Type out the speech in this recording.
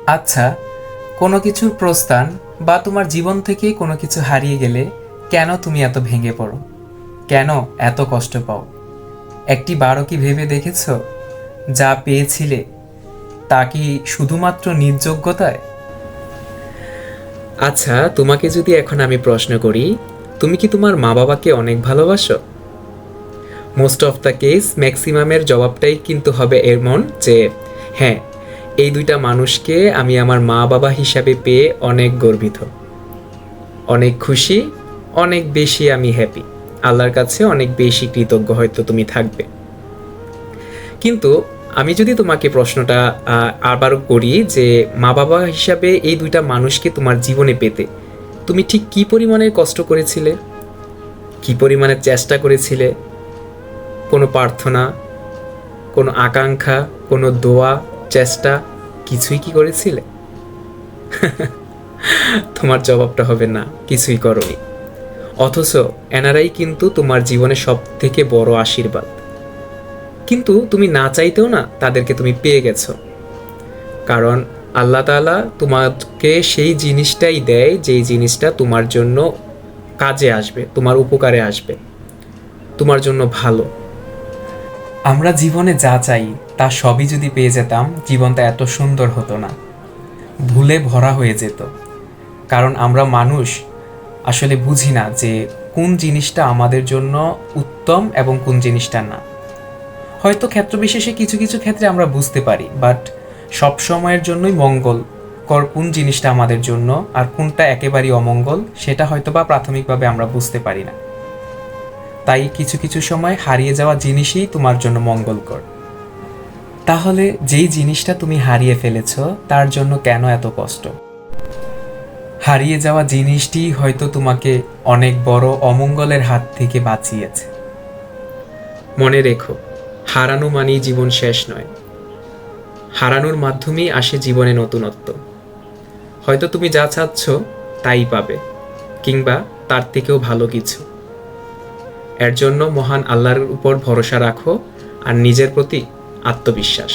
আচ্ছা, কোনো কিছুর প্রস্থান বা তোমার জীবন থেকে কোনো কিছু হারিয়ে গেলে কেন তুমি এত ভেঙে পড়ো? কেন এত কষ্ট পাও? একটি বারও কি ভেবে দেখেছ যা পেয়েছিলে তা কি শুধুমাত্র নিজ যোগ্যতায়? আচ্ছা, তোমাকে যদি এখন আমি প্রশ্ন করি, তুমি কি তোমার মা বাবাকে অনেক ভালোবাসো? মোস্ট অফ দ্য কেস ম্যাক্সিমামের জবাবটাই কিন্তু হবে এমন যে হ্যাঁ, এই দুইটা মানুষকে আমি আমার মা বাবা হিসাবে পেয়ে অনেক গর্বিত, অনেক খুশি, অনেক বেশি আমি হ্যাপি। আল্লাহর কাছে অনেক বেশি কৃতজ্ঞ হয়তো তুমি থাকবে। কিন্তু আমি যদি তোমাকে প্রশ্নটা আবারও করি যে মা বাবা হিসাবে এই দুইটা মানুষকে তোমার জীবনে পেতে তুমি ঠিক কী পরিমাণের কষ্ট করেছিলে, কী পরিমাণের চেষ্টা করেছিলে? কোনো প্রার্থনা, কোনো আকাঙ্ক্ষা, কোনো দোয়া, চেষ্টা কিছুই কি করেছিলে? তোমার জবাবটা হবে না, কিছুই করোনি। অথচ এনারাই কিন্তু তোমার জীবনে সব থেকে বড় আশীর্বাদ। কিন্তু তুমি না চাইতেও না তাদেরকে তুমি পেয়ে গেছো। কারণ আল্লাহ তাআলা তোমাকে সেই জিনিসটাই দেয় যেই জিনিসটা তোমার জন্য কাজে আসবে, তোমার উপকারে আসবে, তোমার জন্য ভালো। আমরা জীবনে যা চাই তা সবই যদি পেয়ে যেতাম, জীবনটা এত সুন্দর হতো না, ভুলে ভরা হয়ে যেত। কারণ আমরা মানুষ আসলে বুঝি না যে কোন জিনিসটা আমাদের জন্য উত্তম এবং কোন জিনিসটা না। হয়তো ক্ষেত্র বিশেষে কিছু কিছু ক্ষেত্রে আমরা বুঝতে পারি, বাট সব সময়ের জন্যই মঙ্গল কোন জিনিসটা আমাদের জন্য আর কোনটা একেবারেই অমঙ্গল সেটা হয়তো বা প্রাথমিকভাবে আমরা বুঝতে পারি না। তাই কিছু কিছু সময় হারিয়ে যাওয়া জিনিসই তোমার জন্য মঙ্গলকর। তাহলে যেই জিনিসটা তুমি হারিয়ে ফেলেছ তার জন্য কেন এত কষ্ট? হারিয়ে যাওয়া জিনিসটি হয়তো তোমাকে অনেক বড় অমঙ্গলের হাত থেকে বাঁচিয়েছে। মনে রেখো, হারানো মানেই জীবন শেষ নয়, হারানোর মাধ্যমেই আসে জীবনে নতুনত্ব। হয়তো তুমি যা চাচ্ছ তাই পাবে, কিংবা তার থেকেও ভালো কিছু। এর জন্য মহান আল্লাহর উপর ভরসা রাখো আর নিজের প্রতি আত্মবিশ্বাস।